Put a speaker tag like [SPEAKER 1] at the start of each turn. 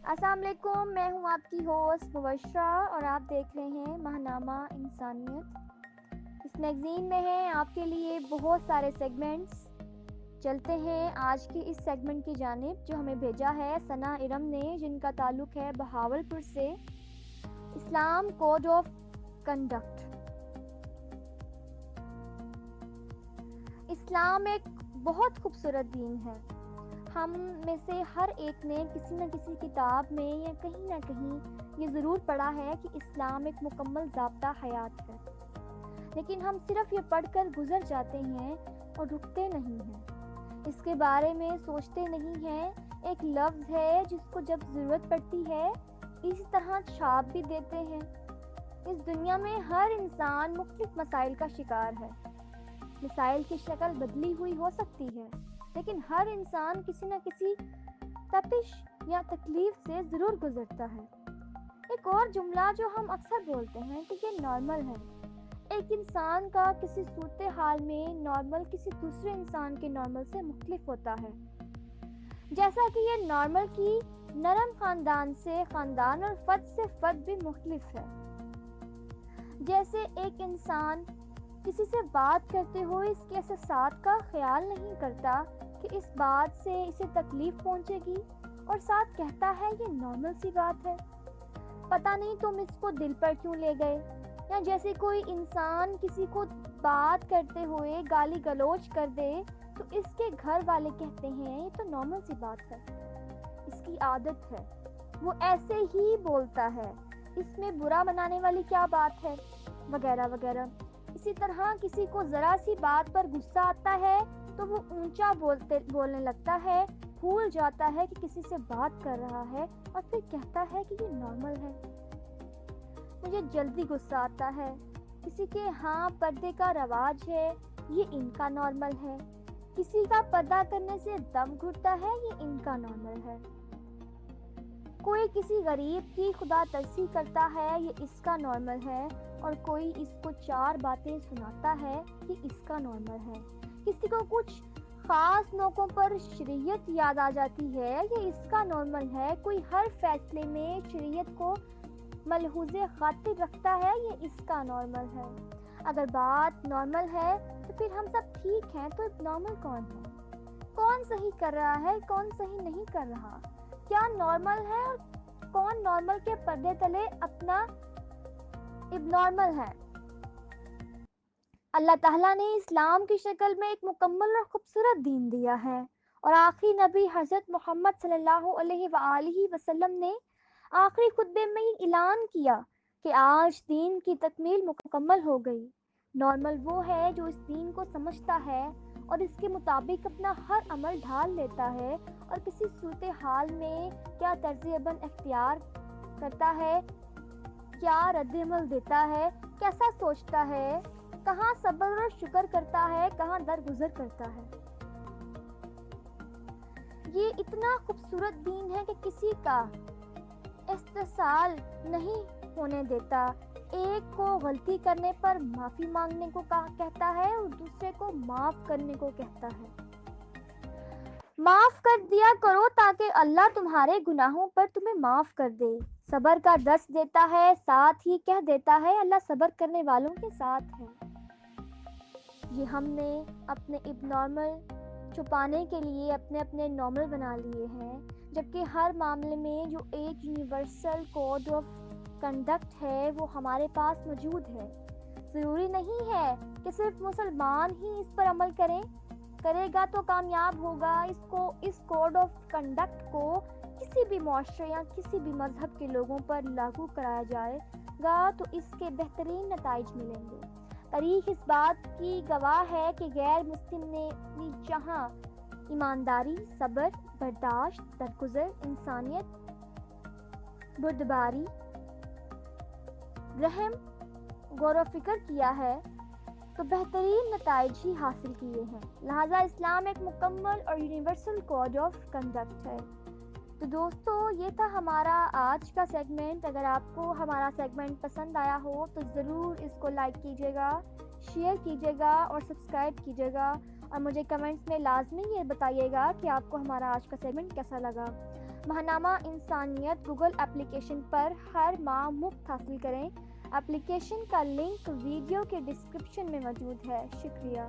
[SPEAKER 1] السلام علیکم، میں ہوں آپ کی ہوسٹ مبشرہ اور آپ دیکھ رہے ہیں ماہنامہ انسانیت۔ اس میگزین میں ہیں آپ کے لیے بہت سارے سیگمنٹس۔ چلتے ہیں آج کی اس سیگمنٹ کی جانب جو ہمیں بھیجا ہے ثنا ارم نے، جن کا تعلق ہے بہاولپور سے۔ اسلام کوڈ آف کنڈکٹ۔ اسلام ایک بہت خوبصورت دین ہے۔ ہم میں سے ہر ایک نے کسی نہ کسی کتاب میں یا کہیں نہ کہیں یہ ضرور پڑھا ہے کہ اسلام ایک مکمل ضابطہ حیات ہے، لیکن ہم صرف یہ پڑھ کر گزر جاتے ہیں اور رکتے نہیں ہیں، اس کے بارے میں سوچتے نہیں ہیں۔ ایک لفظ ہے جس کو جب ضرورت پڑتی ہے اسی طرح چھاپ بھی دیتے ہیں۔ اس دنیا میں ہر انسان مختلف مسائل کا شکار ہے۔ مسائل کی شکل بدلی ہوئی ہو سکتی ہے، لیکن ہر انسان کسی نہ کسی تپش یا تکلیف سے ضرور گزرتا ہے۔ ایک اور جملہ جو ہم اکثر بولتے ہیں کہ یہ نارمل ہے۔ ایک انسان کا کسی صورتحال میں نارمل کسی دوسرے انسان کے نارمل سے مختلف ہوتا ہے، جیسا کہ یہ نارمل کی نرم خاندان سے خاندان اور فرد سے فرد بھی مختلف ہے۔ جیسے ایک انسان کسی سے بات کرتے ہوئے اس کے احساسات کا خیال نہیں کرتا کہ اس بات سے اسے تکلیف پہنچے گی، اور ساتھ کہتا ہے یہ نارمل سی بات ہے، پتہ نہیں تم اس کو دل پر کیوں لے گئے۔ یا جیسے کوئی انسان کسی کو بات کرتے ہوئے گالی گلوچ کر دے تو اس کے گھر والے کہتے ہیں یہ تو نارمل سی بات ہے، اس کی عادت ہے، وہ ایسے ہی بولتا ہے، اس میں برا منانے والی کیا بات ہے، وغیرہ وغیرہ۔ اسی طرح کسی کو ذرا سی بات پر غصہ آتا ہے تو وہ اونچا بولنے لگتا ہے، بھول جاتا ہے کہ کسی سے بات کر رہا ہے اور پھر کہتا ہے کہ یہ نارمل ہے۔ مجھے جلدی غصہ آتا ہے، کسی کے ہاں پردے کا رواج ہے، یہ ان کا نارمل ہے، کسی کا پردہ کرنے سے دم گھٹتا ہے، یہ ان کا نارمل ہے، کوئی کسی غریب کی خدا ترسی کرتا ہے، یہ اس کا نارمل ہے، اور کوئی اس کو 4 باتیں سناتا ہے، یہ اس کا نارمل ہے۔ کسی کو کچھ خاص موقعوں پر شریعت یاد آ جاتی ہے، یہ اس کا نارمل ہے۔ کوئی ہر فیصلے میں شریعت کو ملحوظ خاطر رکھتا ہے، یہ اس کا نارمل ہے۔ اگر بات نارمل ہے تو پھر ہم سب ٹھیک ہیں، تو اب نارمل کون ہے؟ کون صحیح کر رہا ہے، کون صحیح نہیں کر رہا؟ کیا نارمل ہے اور کون نارمل کے پردے تلے اپنا اب نارمل ہے؟ اللہ تعالیٰ نے اسلام کی شکل میں ایک مکمل اور خوبصورت دین دیا ہے، اور آخری نبی حضرت محمد صلی اللہ علیہ وآلہ وسلم نے آخری خطبے میں یہ اعلان کیا کہ آج دین کی تکمیل مکمل ہو گئی۔ نارمل وہ ہے جو اس دین کو سمجھتا ہے اور اس کے مطابق اپنا ہر عمل ڈھال لیتا ہے، اور کسی صورتحال میں کیا طرز عمل اختیار کرتا ہے، کیا رد عمل دیتا ہے، کیسا سوچتا ہے، کہاں صبر اور شکر کرتا ہے، کہاں درگزر کرتا ہے۔ یہ اتنا خوبصورت دین ہے کہ کسی کا استحصال نہیں ہونے دیتا، ایک کو غلطی کرنے پر معافی مانگنے کو کہتا ہے اور دوسرے کو معاف کرنے کو کہتا ہے۔ معاف کر دیا کرو تاکہ اللہ تمہارے گناہوں پر تمہیں معاف کر دے۔ صبر کا درس دیتا ہے، ساتھ ہی کہہ دیتا ہے اللہ صبر کرنے والوں کے ساتھ ہے۔ یہ ہم نے اپنے اب نارمل چھپانے کے لیے اپنے نارمل بنا لیے ہیں، جبکہ ہر معاملے میں جو ایک یونیورسل کوڈ آف کنڈکٹ ہے وہ ہمارے پاس موجود ہے۔ ضروری نہیں ہے کہ صرف مسلمان ہی اس پر عمل کرے گا تو کامیاب ہوگا۔ اس کوڈ آف کنڈکٹ کو کسی بھی معاشرے یا کسی بھی مذہب کے لوگوں پر لاگو کرایا جائے گا تو اس کے بہترین نتائج ملیں گے۔ تاریخ اس بات کی گواہ ہے کہ غیر مسلم نے بھی جہاں ایمانداری، صبر، برداشت، درگزر، انسانیت، بردباری، رحم، غور و فکر کیا ہے تو بہترین نتائج ہی حاصل کیے ہیں۔ لہٰذا اسلام ایک مکمل اور یونیورسل کوڈ آف کنڈکٹ ہے۔ تو دوستو، یہ تھا ہمارا آج کا سیگمنٹ۔ اگر آپ کو ہمارا سیگمنٹ پسند آیا ہو تو ضرور اس کو لائک کیجیے گا، شیئر کیجیے گا اور سبسکرائب کیجیے گا، اور مجھے کمنٹس میں لازمی یہ بتائیے گا کہ آپ کو ہمارا آج کا سیگمنٹ کیسا لگا۔ ماہنامہ انسانیت گوگل اپلیکیشن پر ہر ماہ مفت حاصل کریں۔ اپلیکیشن کا لنک ویڈیو کے ڈسکرپشن میں موجود ہے۔ شکریہ۔